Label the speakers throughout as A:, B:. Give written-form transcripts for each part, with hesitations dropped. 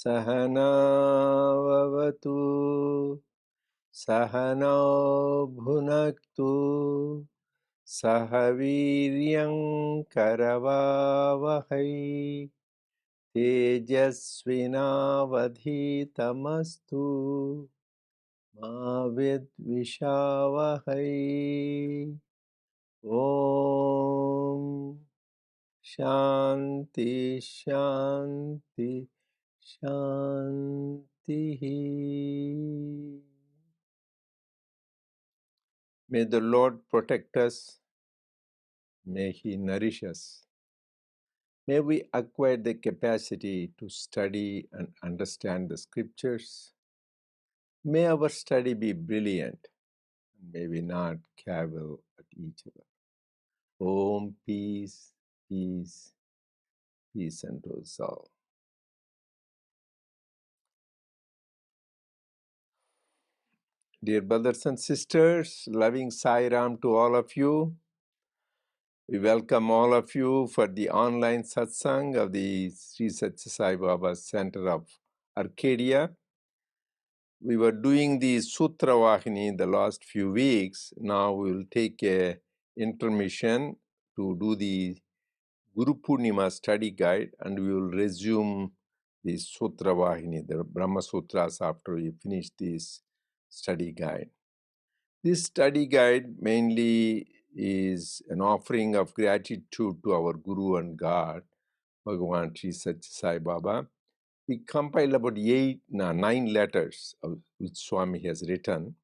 A: Sahana vavatu Sahana bhunaktu Sahaviryam karavavahai Tejasvinavadhitamastu Ma vidvishavahai. Om Shanti Shanti Shanti. May the Lord protect us. May He nourish us. May we acquire the capacity to study and understand the scriptures. May our study be brilliant. May we not cavil at each other. Om, peace, peace, peace unto us all. Dear brothers and sisters, loving Sai Ram to all of you. We welcome all of you for the online satsang of the Sri Sathya Sai Baba Center of Arcadia. We were doing the Sutra Vahini the last few weeks. Now we will take a intermission to do the Guru Poornima study guide, and we will resume the Sutra Vahini, the Brahma Sutras, after we finish this study guide. This study guide mainly is an offering of gratitude to our Guru and God, Bhagavan Sri Sathya Sai Baba. We compiled about 9 letters which Swami has written,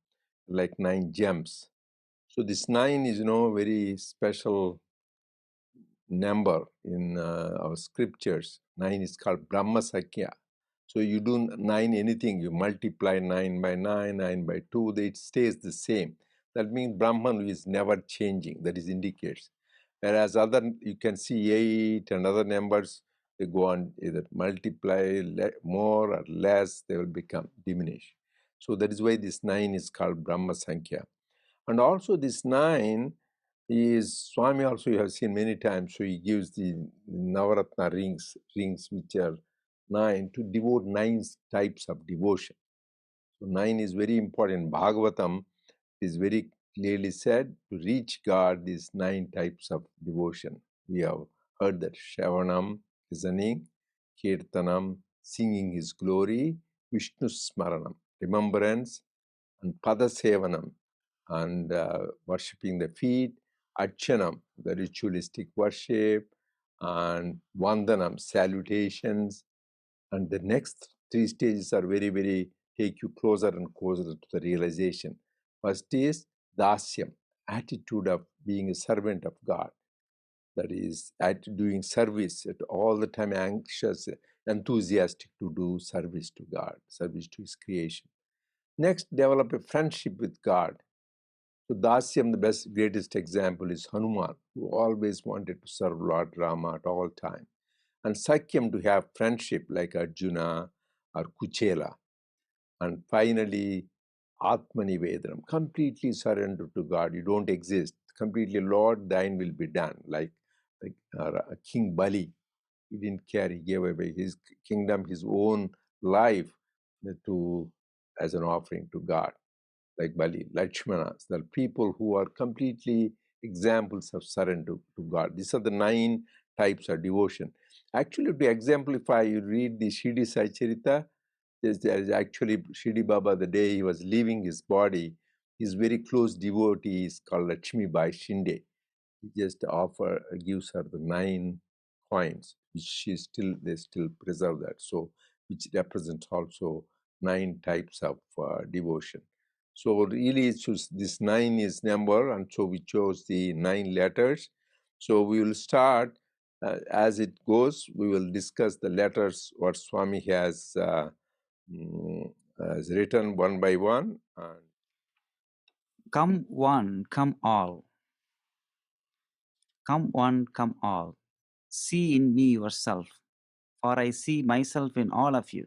A: like 9 gems. So this 9 is, very special number in our scriptures. 9 is called Brahma Sakya. So you do 9 anything, you multiply 9 by 9, 9 by 2, it stays the same. That means Brahman is never changing, that is indicates. Whereas other, you can see 8 and other numbers, they go on either multiply more or less, they will become diminished. So that is why this 9 is called Brahma Sankhya. And also this 9 is, Swami also you have seen many times, so he gives the Navaratna rings which are 9 to devote 9 types of devotion. So 9 is very important. Bhagavatam is very clearly said to reach God, these 9 types of devotion. We have heard that Shravanam, listening, Kirtanam, singing His glory, Vishnu Smaranam, remembrance, and Padasevanam, and worshipping the feet, Archanam, the ritualistic worship, and Vandanam, salutations. And the next 3 stages are very, very, take you closer and closer to the realization. First is Dasyam, attitude of being a servant of God. That is, doing service at all the time, anxious, enthusiastic to do service to God, service to His creation. Next, develop a friendship with God. So Dasyam, the greatest example is Hanuman, who always wanted to serve Lord Rama at all time. And Sakyam, to have friendship like Arjuna or Kuchela. And finally, Atmanivedanam, completely surrender to God. You don't exist. Completely, Lord, thine will be done. Like King Bali, he didn't care. He gave away his kingdom, his own life as an offering to God. Like Bali, Lakshmanas, the people who are completely examples of surrender to God. These are the 9 types of devotion. Actually, to exemplify, you read the Shirdi Sai Charita, there is actually Shirdi Baba, the day he was leaving his body, his very close devotee is called Lakshmi Bai Shinde. He just gives her the 9 coins, which they still preserve that. So, which represents also 9 types of devotion. So really, this 9 is number, and so we chose the 9 letters. So we will start as it goes. We will discuss the letters what Swami has written one by one. And
B: Come one, come all. Come one, come all. See in me yourself, for I see myself in all of you.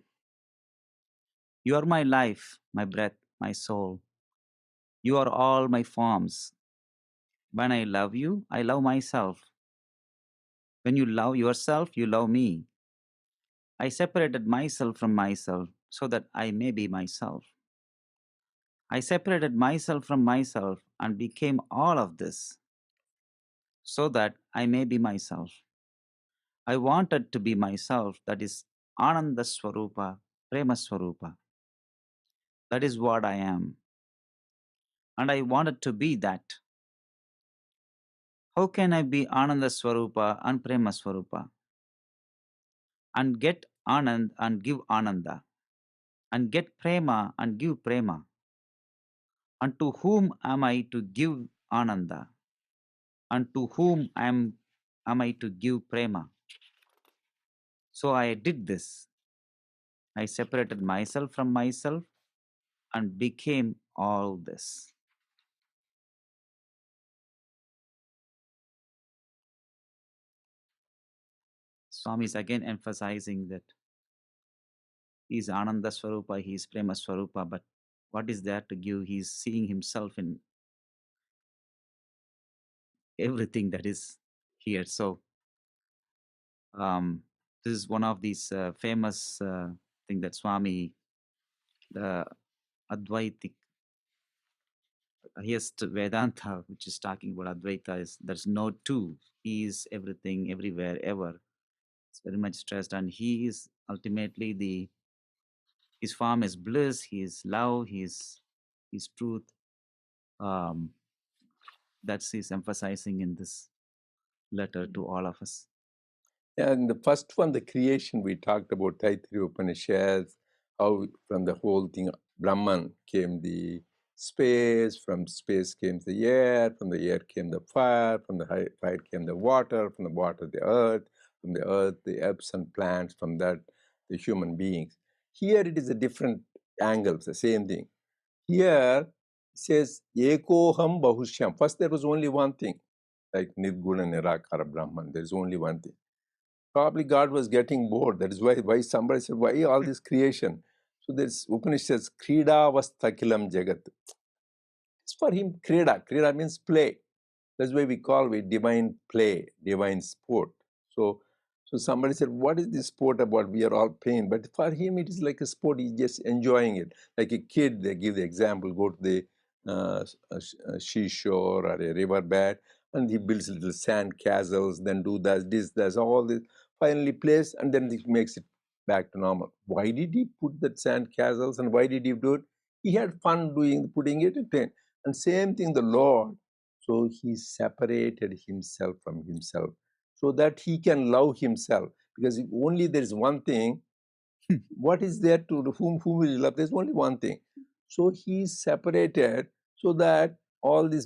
B: You are my life, my breath, my soul. You are all my forms. When I love you, I love myself. When you love yourself, you love me. I separated myself from myself so that I may be myself. I separated myself from myself and became all of this so that I may be myself. I wanted to be myself, that is Ananda Swarupa, Prema Swarupa. That is what I am. And I wanted to be that. How can I be Ananda Swarupa and Prema Swarupa? And get Anand and give Ananda? And get Prema and give Prema? And to whom am I to give Ananda? And to whom am I to give Prema? So I did this. I separated myself from myself and became all this. Swami is again emphasizing that he is Ananda Swarupa, he is Prema Swarupa, but what is there to give? He is seeing himself in everything that is here. So this is one of these famous thing that Swami, the Advaitic, highest Vedanta, which is talking about Advaita, is there's no two. He is everything, everywhere, ever. It's very much stressed, and he is ultimately his form is bliss, he is love, he is truth. Um, that's he's emphasizing in this letter to all of us.
A: And the first one, the creation, we talked about Taittiriya Upanishads, how from the whole thing, Brahman came the space, from space came the air, from the air came the fire, from the fire came the water, from the water the earth, from the earth the herbs and plants, from that the human beings. Here it is a different angles, the same thing. Here it says Ekoham Bahushyam. First there was only one thing, like Nirguna Nirakara Brahman. There is only one thing. Probably God was getting bored. That is why somebody said, why all this creation? So there's Upanishads, Krida was Takilam Jagat. It's for him Krida. Krida means play. That's why we call it divine play, divine sport. So somebody said, what is this sport about? We are all playing. But for him, it is like a sport. He's just enjoying it. Like a kid, they give the example, go to the seashore or a river bed, and he builds little sand castles, then do this, all this. Finally plays, and then he makes it back to normal. Why did he put that sand castles, and why did he do it? He had fun putting it in. And same thing, the Lord. So he separated himself from himself so that he can love himself. Because if only there is one thing, what is there to whom will you love? There's only one thing. So he is separated so that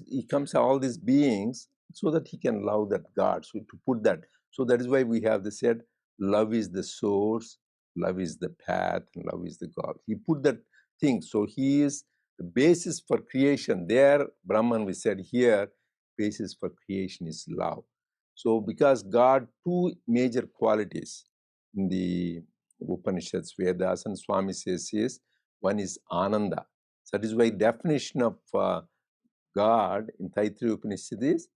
A: he comes all these beings so that he can love that God. So to put that, so that is why we have the said, love is the source, love is the path, and love is the God. He put that thing. So he is the basis for creation. There, Brahman, we said here, basis for creation is love. So because God, two major qualities in the Upanishads, Vedas, and Swami says is, one is Ananda. So that is why definition of God in Taittiriya Upanishad is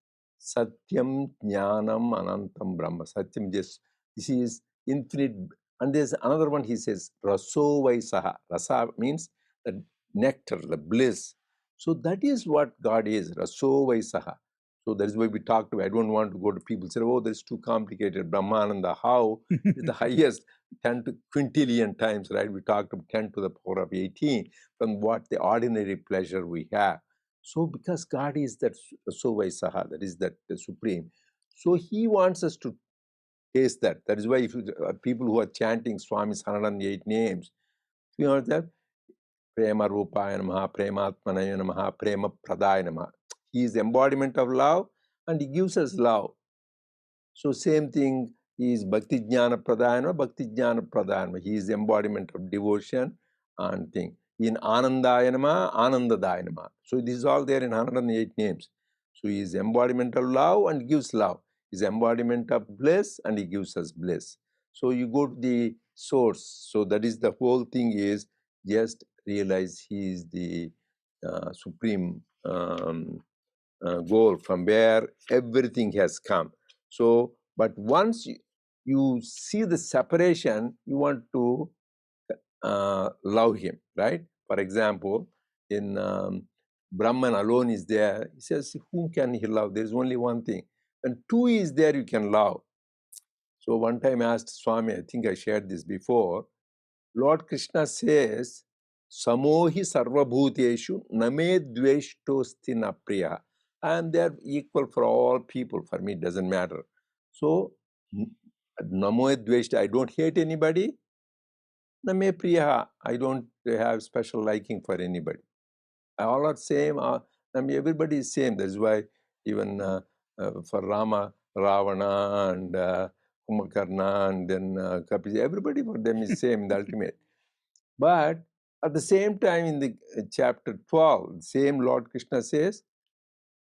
A: Satyam Jnanam Anantam Brahma. Satyam, just this is infinite. And there's another one, he says Raso Vaisaha. Rasa means the nectar, the bliss. So that is what God is, Raso Vaisaha. So that is why we talked about. I don't want to go to people say, oh, that's too complicated. Brahmananda, how is the highest 10 to quintillion times, right? We talked about 10 to the power of 18 from what the ordinary pleasure we have. So because God is that Sovaisaha, that is that the supreme. So he wants us to taste that. That is why if people who are chanting Swami's 108 names, you know that Prema Rupaya Namaha, Prema Atmanaya Namaha, Prema Pradaya Namaha. He is the embodiment of love and he gives us love. So same thing is Bhakti Jnana Pradayana, Bhakti Jnana Pradayana. He is the embodiment of devotion and thing. In Anandayanama, Anandadayanama. So this is all there in 108 names. So he is embodiment of love and gives love. He is embodiment of bliss and he gives us bliss. So you go to the source. So that is the whole thing, is just realize he is the supreme goal from where everything has come. So, but once you see the separation, you want to love him, right? For example, in Brahman alone is there, he says, whom can he love? There is only one thing. When two is there, you can love. So one time I asked Swami, I think I shared this before, Lord Krishna says, Samohi sarvabhuteshu name dveshtosti na priya. And they're equal for all people. For me, it doesn't matter. So, namo dveshta, I don't hate anybody. Name priya, I don't have special liking for anybody. All are same. Everybody is same. That's why even for Rama, Ravana and Kumbhakarna and then Kapil, everybody for them is same in the ultimate. But at the same time, in the chapter 12, same Lord Krishna says,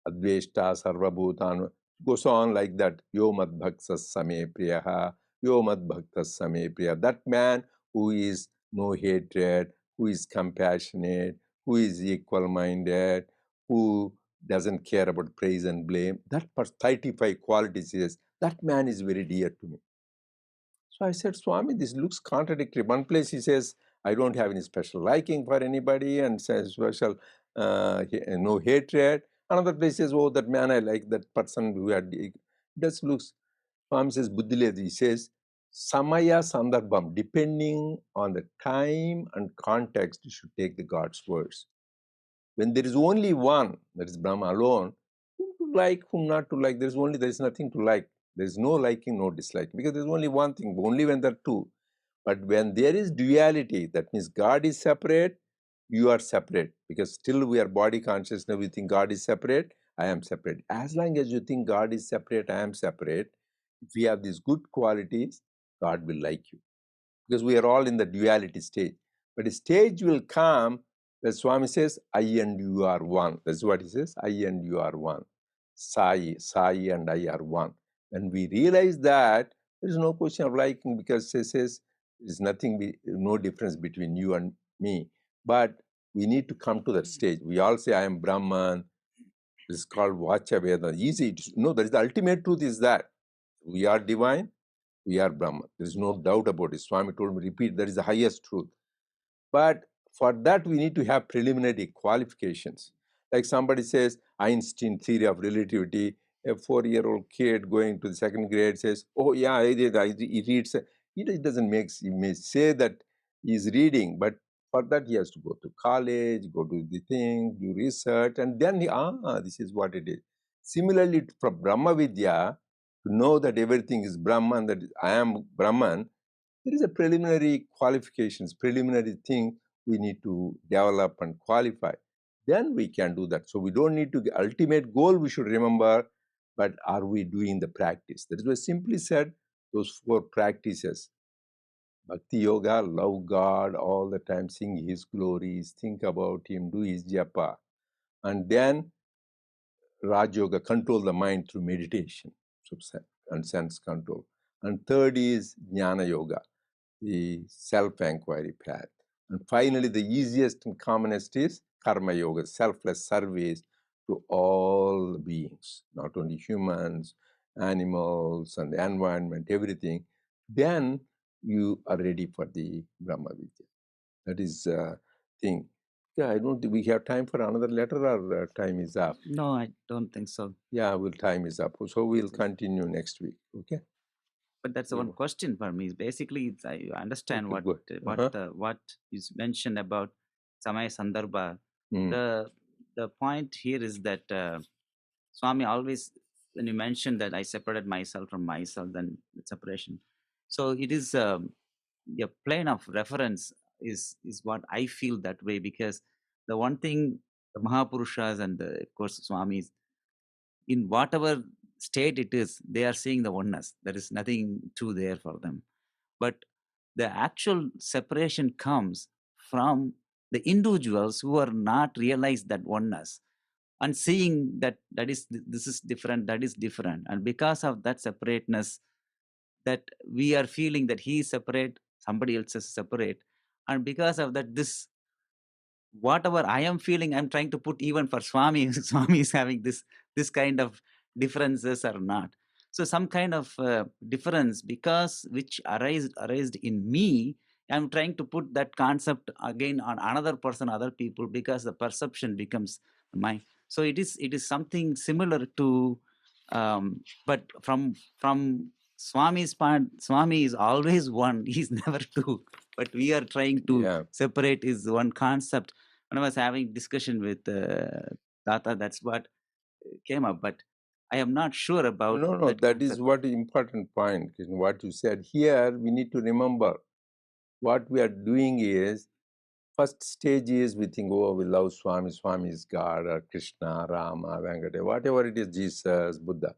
A: Adveshta Sarvabhutan, goes on like that. Yo mad bhaksas same priyaha, yo mad bhaktas same priya. That man who is no hatred, who is compassionate, who is equal minded, who doesn't care about praise and blame, that 35 qualities is, that man is very dear to me. So I said, Swami, this looks contradictory. One place he says, I don't have any special liking for anybody and says special no hatred. Another place says, oh, that man, I like that person who had. It just looks, Swami says, Buddhiledi, he says, Samaya Sandarbham, depending on the time and context, you should take the God's words. When there is only one, that is Brahma alone, whom to like, whom not to like, there is nothing to like. There is no liking, no dislike, because there is only one thing, only when there are two. But when there is duality, that means God is separate, you are separate, because still we are body consciousness, we think God is separate, I am separate. As long as you think God is separate, I am separate, if we have these good qualities, God will like you, because we are all in the duality stage. But a stage will come where Swami says, I and you are one. That's what he says, I and you are one. Sai and I are one. When we realize that, there is no question of liking, because he says, there is nothing, no difference between you and me. But we need to come to that stage. We all say, I am Brahman. This is called Vacha Veda. Easy. No, that is the ultimate truth is that we are divine, we are Brahman. There is no doubt about it. Swami told me, repeat, that is the highest truth. But for that, we need to have preliminary qualifications. Like somebody says, Einstein theory of relativity, a 4-year-old kid going to the second grade says, oh yeah, he reads. It doesn't make, he may say that he's reading, but for that he has to go to college, go to the thing, do research, and then this is what it is. Similarly, for Brahma Vidya, to know that everything is Brahman, that I am Brahman, there is a preliminary qualifications, preliminary thing we need to develop and qualify. Then we can do that. So we don't need to, ultimate goal we should remember, but are we doing the practice? That is why simply said, those 4 practices. Bhakti Yoga, love God all the time, sing His glories, think about Him, do His japa. And then Raj Yoga, control the mind through meditation and sense control. And third is Jnana Yoga, the self-enquiry path. And finally, the easiest and commonest is Karma Yoga, selfless service to all beings, not only humans, animals, and the environment, everything. Then you are ready for the Brahma Vidya. That is thing. Yeah, I don't think we have time for another letter, or time is up.
B: No, I don't think so.
A: Yeah, well, time is up. So we'll continue next week. Okay.
B: But that's the one question for me. Basically, I understand
A: Okay,
B: what is mentioned about Samaya Sandarbha.
A: Mm.
B: The point here is that Swami always, when you mentioned that I separated myself from myself, then separation. So it is a plane of reference is what I feel that way, because the one thing the Mahapurushas and of course Swamis, in whatever state it is, they are seeing the oneness. There is nothing true there for them. But the actual separation comes from The individuals who are not realized that oneness and seeing that this is different, that is different, and because of that separateness, that we are feeling that he is separate, somebody else is separate, and because of that, this whatever I am feeling, I'm trying to put even for Swami. Swami is having this kind of differences or not. So some kind of difference because which arised in me, I'm trying to put that concept again on another person, other people, because the perception becomes mine. So it is something similar to, but from Swami's part, Swami is always one. He's never two. But we are trying to
A: Yeah.
B: separate is one concept. When I was having discussion with Tata, that's what came up. But I am not sure about
A: No,
B: that
A: that is
B: concept.
A: what important point. What you said here, we need to remember what we are doing is, first stage is we think, oh, we love Swami, Swami is God, or Krishna, Rama, Venkatesa, whatever it is, Jesus, Buddha.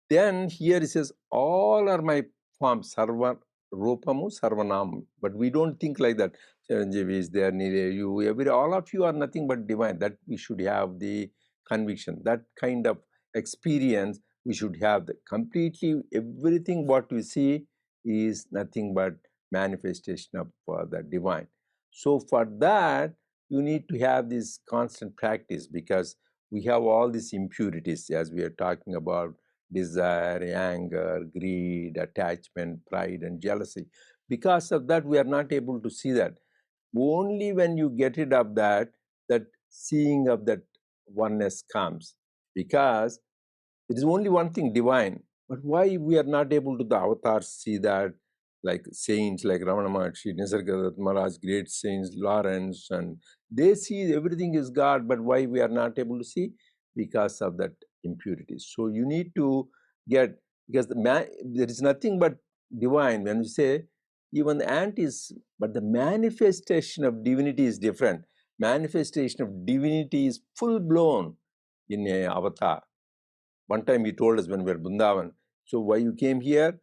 A: Then here it says, all are my forms, Sarva Rupamu, Sarvanam. But we don't think like that. Chiranjeevi is there, Nile, you, all of you are nothing but divine. That we should have the conviction. That kind of experience we should have. The completely everything what we see is nothing but manifestation of the divine. So for that, you need to have this constant practice, because we have all these impurities as we are talking about: desire, anger, greed, attachment, pride, and jealousy. Because of that, we are not able to see that. Only when you get rid of that, that seeing of that oneness comes. Because it is only one thing, divine. But why we are not able to, the avatars, see that, like saints like Ramana Maharshi, Nisargadatta Maharaj, great saints, Lawrence, and they see everything is God, but why we are not able to see? Because of that impurity. So you need to get, because there is nothing but divine. When you say even the ant is, but the manifestation of divinity is different. Manifestation of divinity is full blown in a avatar. One time he told us when we were Bundavan, so why you came here?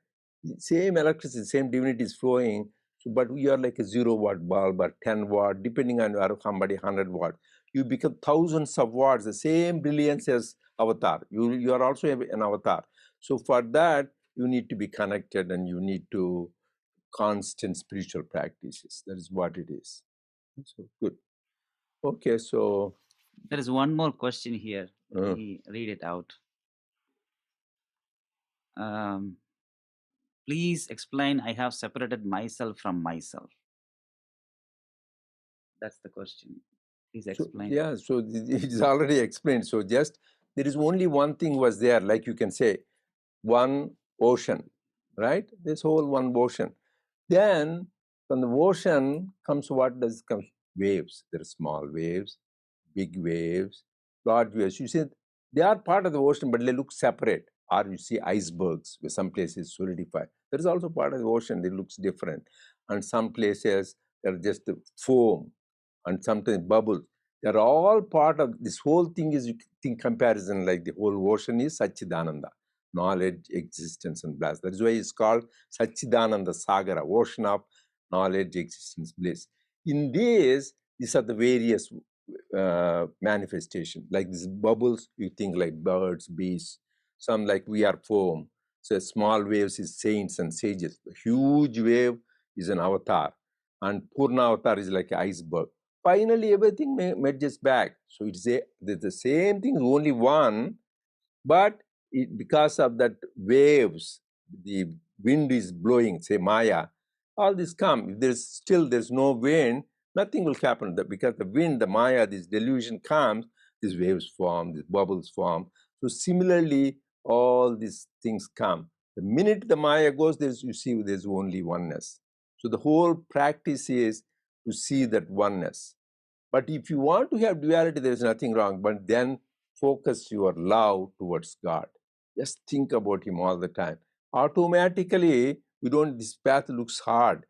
A: Same electricity, same divinity is flowing, so, but you are like a 0 watt bulb or 10 watt, depending on somebody 100 watt. You become thousands of watts, the same brilliance as avatar. You are also an avatar. So for that, you need to be connected and you need to constant spiritual practices. That is what it is. So good. Okay, so
B: There is one more question here. Let
A: uh,
B: me read it out. Please explain. I have separated myself from myself. That's the question. Please
A: so
B: explain.
A: yeah, so it is already explained. So just there is only one thing was there, like you can say, one ocean, right? This whole one ocean. Then from the ocean comes, what does come? Waves. There are small waves, big waves, large waves. You see, they are part of the ocean, but they look separate. Or you see icebergs, where some places solidify. That is also part of the ocean. It looks different. And some places they're just foam, and sometimes bubbles. They're all part of this whole thing. Is, you think comparison, like the whole ocean is Satchidananda, knowledge, existence, and bliss. That is why it's called Satchidananda Sagara, ocean of knowledge, existence, bliss. In this, these are the various manifestation. Like these bubbles, you think like birds, beasts. Some like we are foam. So small waves is saints and sages. The huge wave is an avatar, and Purna avatar is like iceberg. Finally, everything merges back. So it's the same thing, only one, but because of that waves, the wind is blowing, say Maya, all this come. If there's no wind, nothing will happen. Because the wind, the Maya, this delusion comes, these waves form, these bubbles form. So similarly, all these things come. The minute the Maya goes, you see there's only oneness. So the whole practice is to see that oneness. But if you want to have duality, there is nothing wrong. But then focus your love towards God. Just think about Him all the time. Automatically, we don't, this path looks hard.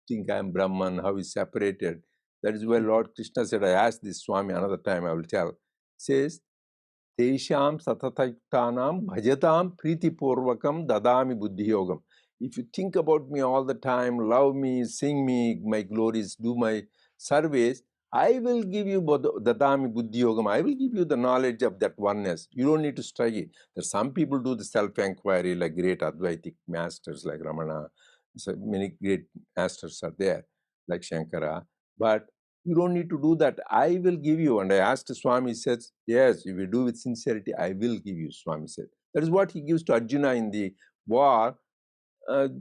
A: Think I am Brahman, how is separated. That is why Lord Krishna said, I asked this Swami another time, I will tell. Says, Tesham satatayuktanam bhajatam priti purvakam dadami buddhi yogam. If you think about me all the time, love me, sing me, my glories, do my service, I will give you dadami buddhi yogam. I will give you the knowledge of that oneness. You don't need to study. There's some people do the self-inquiry, like great Advaitic masters like Ramana. So many great masters are there, like Shankara. But you don't need to do that. I will give you. And I asked Swami, he says, yes, if you do with sincerity, I will give you, Swami said. That is what he gives to Arjuna in the war.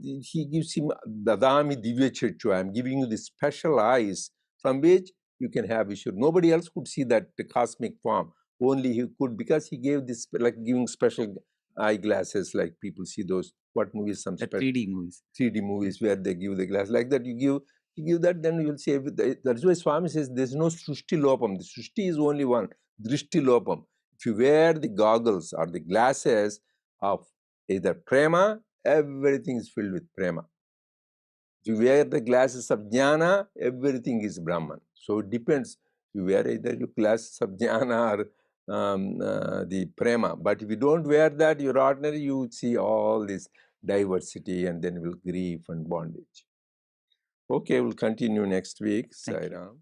A: He gives him Dadami Divya Chachu. I am giving you the special eyes from which you can have Ishur. Nobody else could see that the cosmic form. Only he could, because he gave this, like giving special eyeglasses, like people see those, what movies, some
B: The
A: special
B: 3D movies.
A: 3D movies where they give the glass. Like that, you give that, then you will see everything. That's why Swami says there's no Srushti Lopam. The Srushti is only one, Drishti Lopam. If you wear the goggles or the glasses of either prema, everything is filled with prema. If you wear the glasses of jnana, everything is Brahman. So it depends. You wear either your glasses of jnana or the prema. But if you don't wear that, you're ordinary, you would see all this diversity and then will grief and bondage. Okay, we'll continue next week.
B: Thank you.
A: Sai Ram.